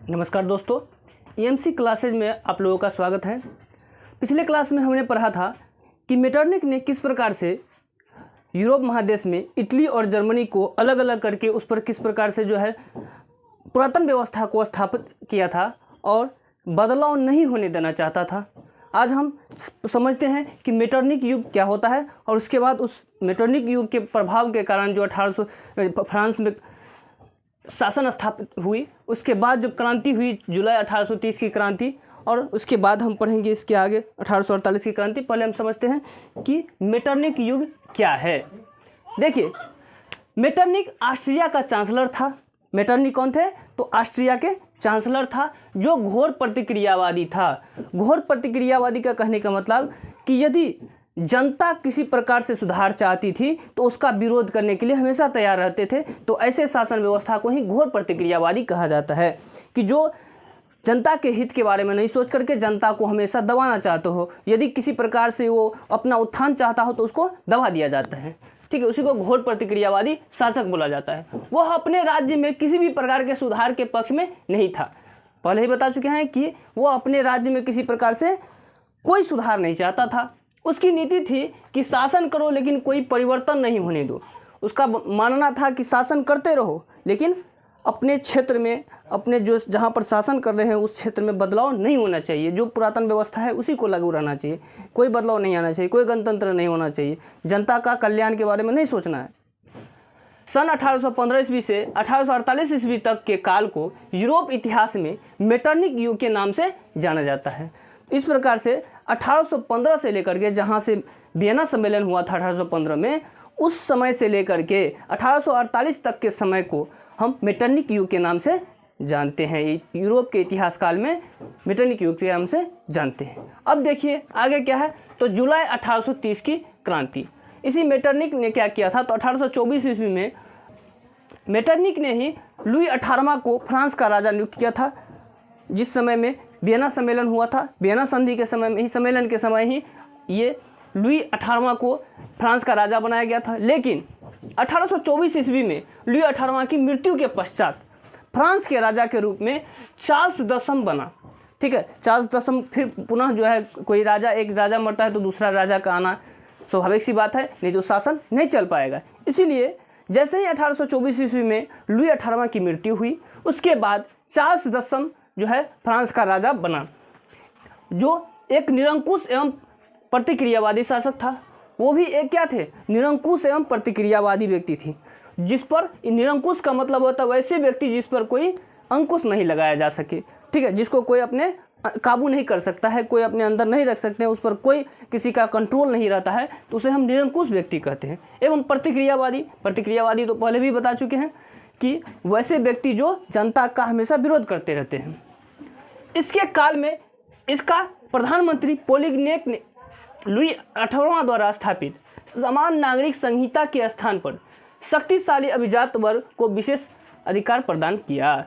नमस्कार दोस्तों, EMC classes में आप लोगों का स्वागत है। पिछले क्लास में हमने पढ़ा था कि मेटरनिक ने किस प्रकार से यूरोप महादेश में इटली और जर्मनी को अलग अलग करके उस पर किस प्रकार से पुरातन व्यवस्था को स्थापित किया था और बदलाव नहीं होने देना चाहता था। आज हम समझते हैं कि मेटरनिक युग क्या होता है और उसके बाद उस मेटरनिक युग के प्रभाव के कारण जो 1800 फ्रांस में शासन स्थापित हुई, उसके बाद जब क्रांति हुई जुलाई 1830 की क्रांति, और उसके बाद हम पढ़ेंगे इसके आगे 1848 की क्रांति। पहले हम समझते हैं कि मेटरनिक युग क्या है। देखिए, मेटरनिक ऑस्ट्रिया का चांसलर था। मेटरनिक कौन थे? तो ऑस्ट्रिया के चांसलर था, जो घोर प्रतिक्रियावादी था। घोर प्रतिक्रियावादी का कहने का मतलब कि यदि जनता किसी प्रकार से सुधार चाहती थी तो उसका विरोध करने के लिए हमेशा तैयार रहते थे। तो ऐसे शासन व्यवस्था को ही घोर प्रतिक्रियावादी कहा जाता है, कि जो जनता के हित के बारे में नहीं सोच करके जनता को हमेशा दबाना चाहते हो। यदि किसी प्रकार से वो अपना उत्थान चाहता हो तो उसको दबा दिया जाता है। ठीक है, उसी को घोर प्रतिक्रियावादी शासक बोला जाता है। वह अपने राज्य में किसी भी प्रकार के सुधार के पक्ष में नहीं था। पहले ही बता चुके हैं कि वो अपने राज्य में किसी प्रकार से कोई सुधार नहीं चाहता था। उसकी नीति थी कि शासन करो लेकिन कोई परिवर्तन नहीं होने दो। उसका मानना था कि शासन करते रहो लेकिन अपने क्षेत्र में, अपने जो जहाँ पर शासन कर रहे हैं उस क्षेत्र में बदलाव नहीं होना चाहिए। जो पुरातन व्यवस्था है उसी को लागू रहना चाहिए, कोई बदलाव नहीं आना चाहिए, कोई गणतंत्र नहीं होना चाहिए, जनता का कल्याण के बारे में नहीं सोचना है। सन 1815 ईस्वी से 1848 ईस्वी तक के काल को यूरोप इतिहास में मेटरनिक युग के नाम से जाना जाता है। इस प्रकार से 1815 से लेकर के, जहाँ से वियना सम्मेलन हुआ था 1815 में, उस समय से लेकर के 1848 तक के समय को हम मेटरनिक युग के नाम से जानते हैं। यूरोप के इतिहास काल में मेटरनिक युग के नाम से जानते हैं। अब देखिए आगे क्या है। तो जुलाई 1830 की क्रांति, इसी मेटरनिक ने क्या किया था? तो 1824 ईस्वी में मेटरनिक ने ही लुई 18वां को फ्रांस का राजा नियुक्त किया था। जिस समय में वियना सम्मेलन हुआ था, वियना संधि के समय में ही, सम्मेलन के समय ही ये लुई 18वां को फ्रांस का राजा बनाया गया था। लेकिन 1824 ईस्वी में लुई 18वां की मृत्यु के पश्चात फ्रांस के राजा के रूप में चार्ल्स दसम बना। ठीक है, चार्ल्स दसम फिर पुनः कोई राजा, एक राजा मरता है तो दूसरा राजा का आना स्वाभाविक सी बात है, नहीं तो शासन नहीं चल पाएगा। इसीलिए जैसे ही 1824 ईस्वी में लुई 18वां की मृत्यु हुई, उसके बाद चार्ल्स दसम फ्रांस का राजा बना, जो एक निरंकुश एवं प्रतिक्रियावादी शासक था। वो भी एक क्या थे? निरंकुश एवं प्रतिक्रियावादी व्यक्ति थी। जिस पर, निरंकुश का मतलब होता है वैसे व्यक्ति जिस पर कोई अंकुश नहीं लगाया जा सके। ठीक है, जिसको कोई अपने काबू नहीं कर सकता है, कोई अपने अंदर नहीं रख सकते हैं, उस पर कोई किसी का कंट्रोल नहीं रहता है, तो उसे हम निरंकुश व्यक्ति कहते हैं। एवं प्रतिक्रियावादी तो पहले भी बता चुके हैं कि वैसे व्यक्ति जो जनता का हमेशा विरोध करते रहते हैं। इसके काल में इसका प्रधानमंत्री पोलिग्नेक ने लुई 18वां द्वारा स्थापित समान नागरिक संहिता के स्थान पर शक्तिशाली अभिजात वर्ग को विशेष अधिकार प्रदान किया।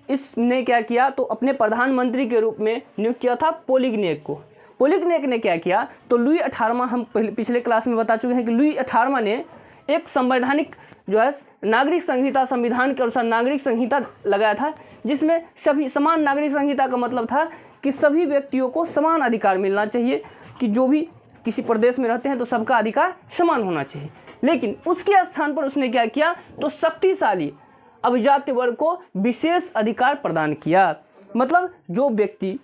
इसने क्या किया? तो अपने प्रधानमंत्री के रूप में नियुक्त किया था पोलिग्नेक को। पोलिग्नेक ने क्या किया? तो लुई 18वां, हम पिछले क्लास में बता चुके हैं कि लुई 18वां ने एक संवैधानिक नागरिक संहिता, संविधान के अनुसार नागरिक संहिता लगाया था, जिसमें सभी समान नागरिक संहिता का मतलब था कि सभी व्यक्तियों को समान अधिकार मिलना चाहिए, कि जो भी किसी प्रदेश में रहते हैं तो सबका अधिकार समान होना चाहिए। लेकिन उसके स्थान पर उसने क्या किया? तो शक्तिशाली अभिजात वर्ग को विशेष अधिकार प्रदान किया। मतलब जो व्यक्ति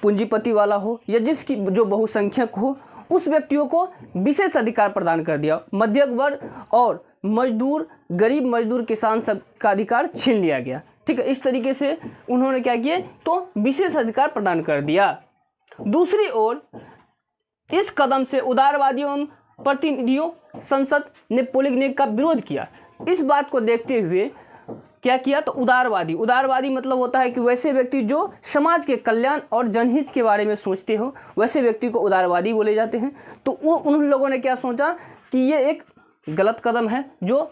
पूंजीपति वाला हो या जो बहुसंख्यक हो, उस व्यक्तियों को विशेष अधिकार प्रदान कर दिया। मध्यम वर्ग और मजदूर, गरीब मजदूर, किसान सब का अधिकार छीन लिया गया। ठीक है, इस तरीके से उन्होंने क्या किए? तो विशेष अधिकार प्रदान कर दिया। दूसरी ओर इस कदम से उदारवादियों एवं प्रतिनिधियों संसद ने पोलिग्नेक का विरोध किया। इस बात को देखते हुए क्या किया? तो उदारवादी मतलब होता है कि वैसे व्यक्ति जो समाज के कल्याण और जनहित के बारे में सोचते हो, वैसे व्यक्ति को उदारवादी बोले जाते हैं। तो उन लोगों ने क्या सोचा कि ये एक गलत कदम है, जो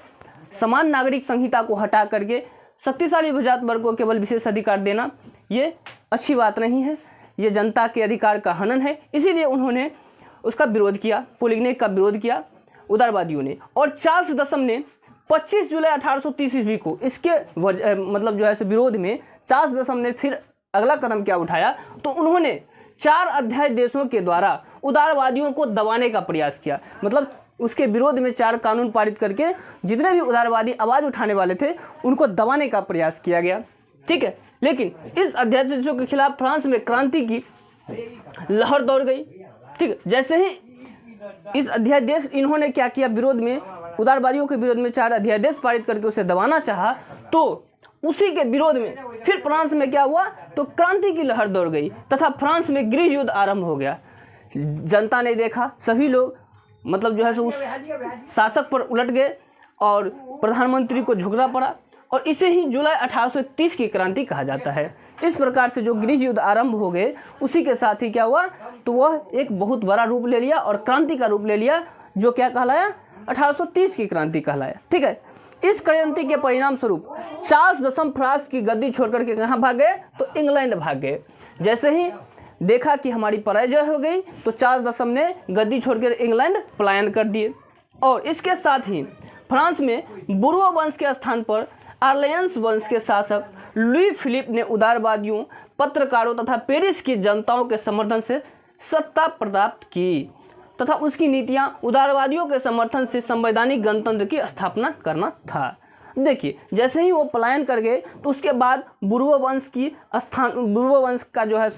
समान नागरिक संहिता को हटा करके शक्तिशाली अभिजात वर्ग को केवल विशेष अधिकार देना, ये अच्छी बात नहीं है, ये जनता के अधिकार का हनन है। इसीलिए उन्होंने उसका विरोध किया, पोलिग्नेक का विरोध किया उदारवादियों ने। और चार्ल्स दसम ने 25 जुलाई 1830 ईस्वी को इसके मतलब जो है विरोध में चार्ल्स दशम ने फिर अगला कदम क्या उठाया, तो उन्होंने 4 अध्याय देशों के द्वारा उदारवादियों को दबाने का प्रयास किया। मतलब उसके विरोध में 4 कानून पारित करके जितने भी उदारवादी आवाज़ उठाने वाले थे उनको दबाने का प्रयास किया गया। ठीक है, लेकिन इस अध्यादेशों के खिलाफ फ्रांस में क्रांति की लहर दौड़ गई। ठीक है, जैसे ही इस अध्यादेश इन्होंने क्या किया, विरोध में उदारवादियों के विरोध में 4 अध्यादेश पारित करके उसे दबाना चाहा, तो उसी के विरोध में फिर फ्रांस में क्या हुआ, तो क्रांति की लहर दौड़ गई तथा फ्रांस में गृह युद्ध आरंभ हो गया। जनता ने देखा, सभी लोग मतलब जो है उस शासक पर उलट गए और प्रधानमंत्री को झुकना पड़ा, और इसे ही जुलाई 1830 की क्रांति कहा जाता है। इस प्रकार से जो गृह युद्ध आरंभ हो गए, उसी के साथ ही क्या हुआ, तो वह एक बहुत बड़ा रूप ले लिया और क्रांति का रूप ले लिया, जो क्या कहलाया, 1830 की क्रांति कहलाया। ठीक है, इस क्रांति के परिणाम स्वरूप चार्ल्स दशम फ्रांस की गद्दी छोड़कर के कहाँ भाग गए, तो इंग्लैंड भाग गए। जैसे ही देखा कि हमारी पराजय हो गई, तो चार्ल्स दशम ने गद्दी छोड़कर इंग्लैंड पलायन कर दिए। और इसके साथ ही फ्रांस में बुर्बो वंश के स्थान पर ऑर्लेंस वंश के शासक लुई फिलिप ने उदारवादियों, पत्रकारों तथा पेरिस की जनताओं के समर्थन से सत्ता प्राप्त की तथा उसकी नीतियां उदारवादियों के समर्थन से संवैधानिक गणतंत्र की स्थापना करना था। देखिए, जैसे ही वो पलायन कर गए, तो उसके बाद बुर्बो वंश का जो है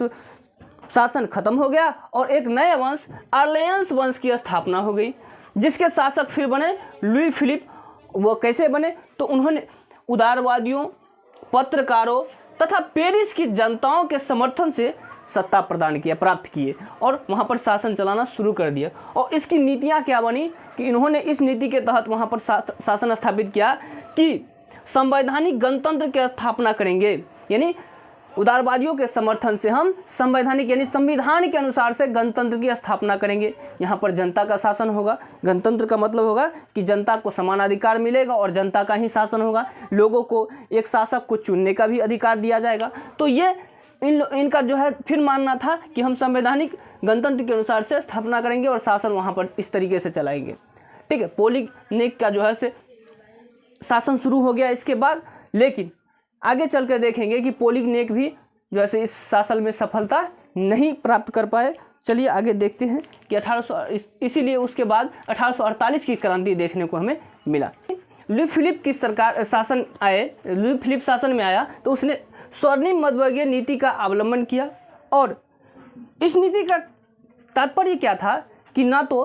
शासन खत्म हो गया और एक नए वंश ऑर्लेंस वंश की स्थापना हो गई, जिसके शासक फिर बने लुई फिलिप। वो कैसे बने, तो उन्होंने उदारवादियों, पत्रकारों तथा पेरिस की जनताओं के समर्थन से सत्ता प्राप्त किए और वहाँ पर शासन चलाना शुरू कर दिया। और इसकी नीतियाँ क्या बनी कि इन्होंने इस नीति के तहत वहाँ पर शासन स्थापित किया कि संवैधानिक गणतंत्र की स्थापना करेंगे, यानी उदारवादियों के समर्थन से हम संवैधानिक यानी संविधान के अनुसार से गणतंत्र की स्थापना करेंगे। यहाँ पर जनता का शासन होगा। गणतंत्र का मतलब होगा कि जनता को समान अधिकार मिलेगा और जनता का ही शासन होगा। लोगों को एक शासक को चुनने का भी अधिकार दिया जाएगा। तो ये इनका जो है फिर मानना था कि हम संवैधानिक गणतंत्र के अनुसार से स्थापना करेंगे और शासन वहाँ पर इस तरीके से चलाएंगे। ठीक है, पोलिगनेक का जो है शासन शुरू हो गया इसके बाद। लेकिन आगे चल कर देखेंगे कि पोलिगनेक भी जो है इस शासन में सफलता नहीं प्राप्त कर पाए। चलिए आगे देखते हैं कि इसीलिए उसके बाद 1848 की क्रांति देखने को हमें मिला। लुई फिलिप की सरकार लुई फिलिप शासन में आया, तो उसने स्वर्णिम मध्यवर्गीय नीति का अवलंबन किया। और इस नीति का तात्पर्य क्या था कि ना तो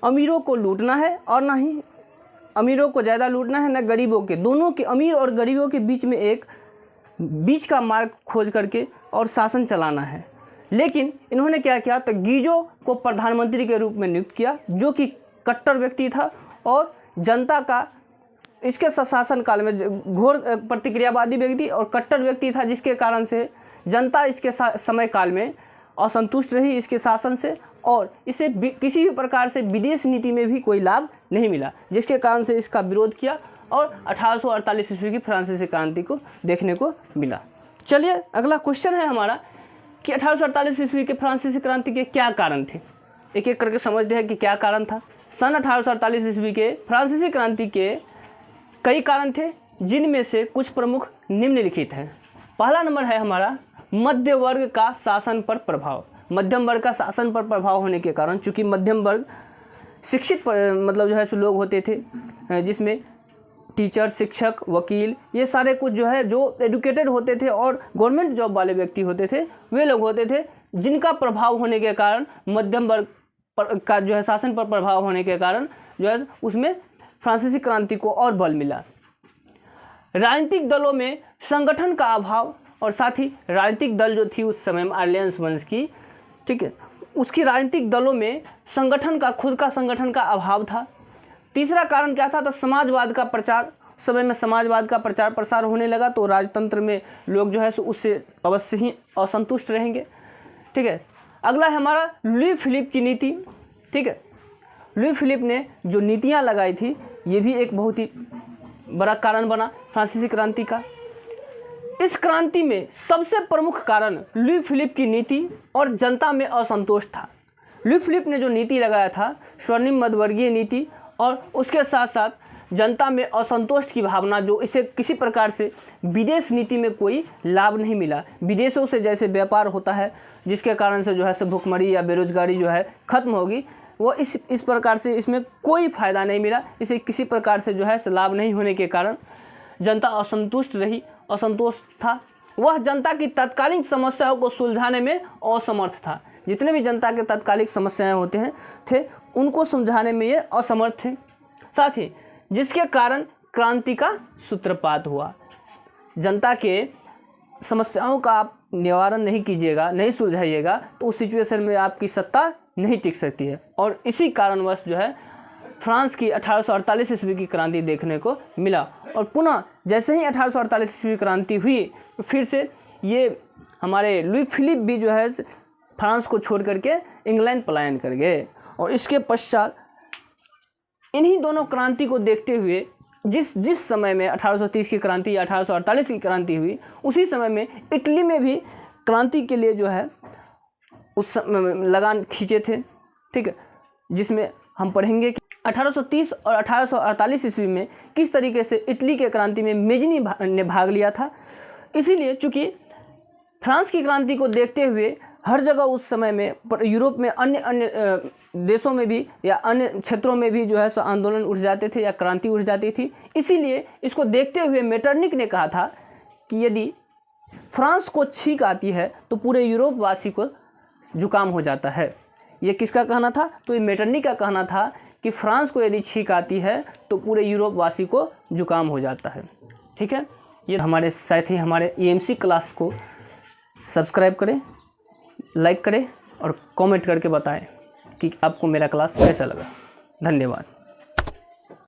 अमीरों को लूटना है और ना ही अमीरों को ज़्यादा लूटना है, ना गरीबों के, दोनों के, अमीर और गरीबों के बीच में एक बीच का मार्ग खोज करके और शासन चलाना है। लेकिन इन्होंने क्या किया, तो गीजो को प्रधानमंत्री के रूप में नियुक्त किया, जो कि कट्टर व्यक्ति था और जनता का इसके शासन काल में घोर प्रतिक्रियावादी व्यक्ति और कट्टर व्यक्ति था, जिसके कारण से जनता इसके समय काल में असंतुष्ट रही इसके शासन से और इसे किसी भी प्रकार से विदेश नीति में भी कोई लाभ नहीं मिला, जिसके कारण से इसका विरोध किया और 1848 ईस्वी की फ्रांसीसी क्रांति को देखने को मिला। चलिए अगला क्वेश्चन है हमारा कि 1848 ईस्वी के फ्रांसीसी क्रांति के क्या कारण थे। एक एक करके समझते हैं कि क्या कारण था। सन 1848 ईस्वी के फ्रांसीसी क्रांति के कई कारण थे, जिनमें से कुछ प्रमुख निम्नलिखित हैं। पहला नंबर है हमारा मध्य वर्ग का शासन पर प्रभाव। मध्यम वर्ग का शासन पर प्रभाव होने के कारण, चूँकि मध्यम वर्ग शिक्षित मतलब जो है लोग होते थे, जिसमें टीचर, शिक्षक, वकील, ये सारे कुछ जो है जो एडुकेटेड होते थे और गवर्नमेंट जॉब वाले व्यक्ति होते थे, वे लोग होते थे, जिनका प्रभाव होने के कारण मध्यम वर्ग का जो है शासन पर प्रभाव होने के कारण जो है उसमें फ्रांसीसी क्रांति को और बल मिला। राजनीतिक दलों में संगठन का अभाव, और साथ ही राजनीतिक दल जो थी उस समय में ऑर्लेंस वंश की, ठीक है, उसकी राजनीतिक दलों में संगठन का खुद का संगठन का अभाव था। तीसरा कारण क्या था, तो समाजवाद का प्रचार। समय में समाजवाद का प्रचार प्रसार होने लगा, तो राजतंत्र में लोग जो है उससे अवश्य ही असंतुष्ट रहेंगे। ठीक है, अगला है हमारा लुई फिलिप की नीति। ठीक है, लुई फिलिप ने जो नीतियाँ लगाई थी, ये भी एक बहुत ही बड़ा कारण बना फ्रांसीसी क्रांति का। इस क्रांति में सबसे प्रमुख कारण लुई फिलिप की नीति और जनता में असंतोष था। लुई फिलिप ने जो नीति लगाया था, स्वर्णिम मध्यवर्गीय नीति, और उसके साथ साथ जनता में असंतोष की भावना, जो इसे किसी प्रकार से विदेश नीति में कोई लाभ नहीं मिला। विदेशों से जैसे व्यापार होता है जिसके कारण से जो है भुखमरी या बेरोजगारी जो है ख़त्म होगी, वो इस प्रकार से इसमें कोई फ़ायदा नहीं मिला। इसे किसी प्रकार से जो है लाभ नहीं होने के कारण जनता असंतुष्ट रही, असंतोष था। वह जनता की तत्कालीन समस्याओं को सुलझाने में असमर्थ था। जितने भी जनता के तात्कालिक समस्याएं होते थे उनको सुलझाने में ये असमर्थ थे। साथ ही जिसके कारण क्रांति का सूत्रपात हुआ। जनता के समस्याओं का आप निवारण नहीं कीजिएगा, नहीं सुलझाइएगा, तो उस सिचुएशन में आपकी सत्ता नहीं टिक सकती है। और इसी कारणवश जो है फ्रांस की 1848 ईस्वी की क्रांति देखने को मिला। और पुनः जैसे ही 1848 ईस्वी क्रांति हुई तो फिर से ये हमारे लुई फिलिप भी जो है फ्रांस को छोड़ करके इंग्लैंड पलायन कर गए। और इसके पश्चात इन्हीं दोनों क्रांति को देखते हुए जिस समय में 1830 की क्रांति या 1848 की क्रांति हुई, उसी समय में इटली में भी क्रांति के लिए जो है उस लगान खींचे थे। ठीक है, जिसमें हम पढ़ेंगे कि 1830 और 1848 ईस्वी में किस तरीके से इटली के क्रांति में मेजनी ने भाग लिया था। इसीलिए चूँकि फ्रांस की क्रांति को देखते हुए हर जगह उस समय में यूरोप में अन्य देशों में भी या अन्य क्षेत्रों में भी जो है सो आंदोलन उठ जाते थे या क्रांति उठ जाती थी। इसीलिए इसको देखते हुए मेटरनिक ने कहा था कि यदि फ्रांस को छींक आती है तो पूरे यूरोप वासी को जुकाम हो जाता है। ये किसका कहना था? तो ये मेटरनिक का कहना था कि फ्रांस को यदि छींक आती है तो पूरे यूरोप वासी को जुकाम हो जाता है। ठीक है, ये हमारे साथ ही हमारे EMC क्लास को सब्सक्राइब करें, लाइक करें और कमेंट करके बताएं कि आपको मेरा क्लास कैसा लगा। धन्यवाद।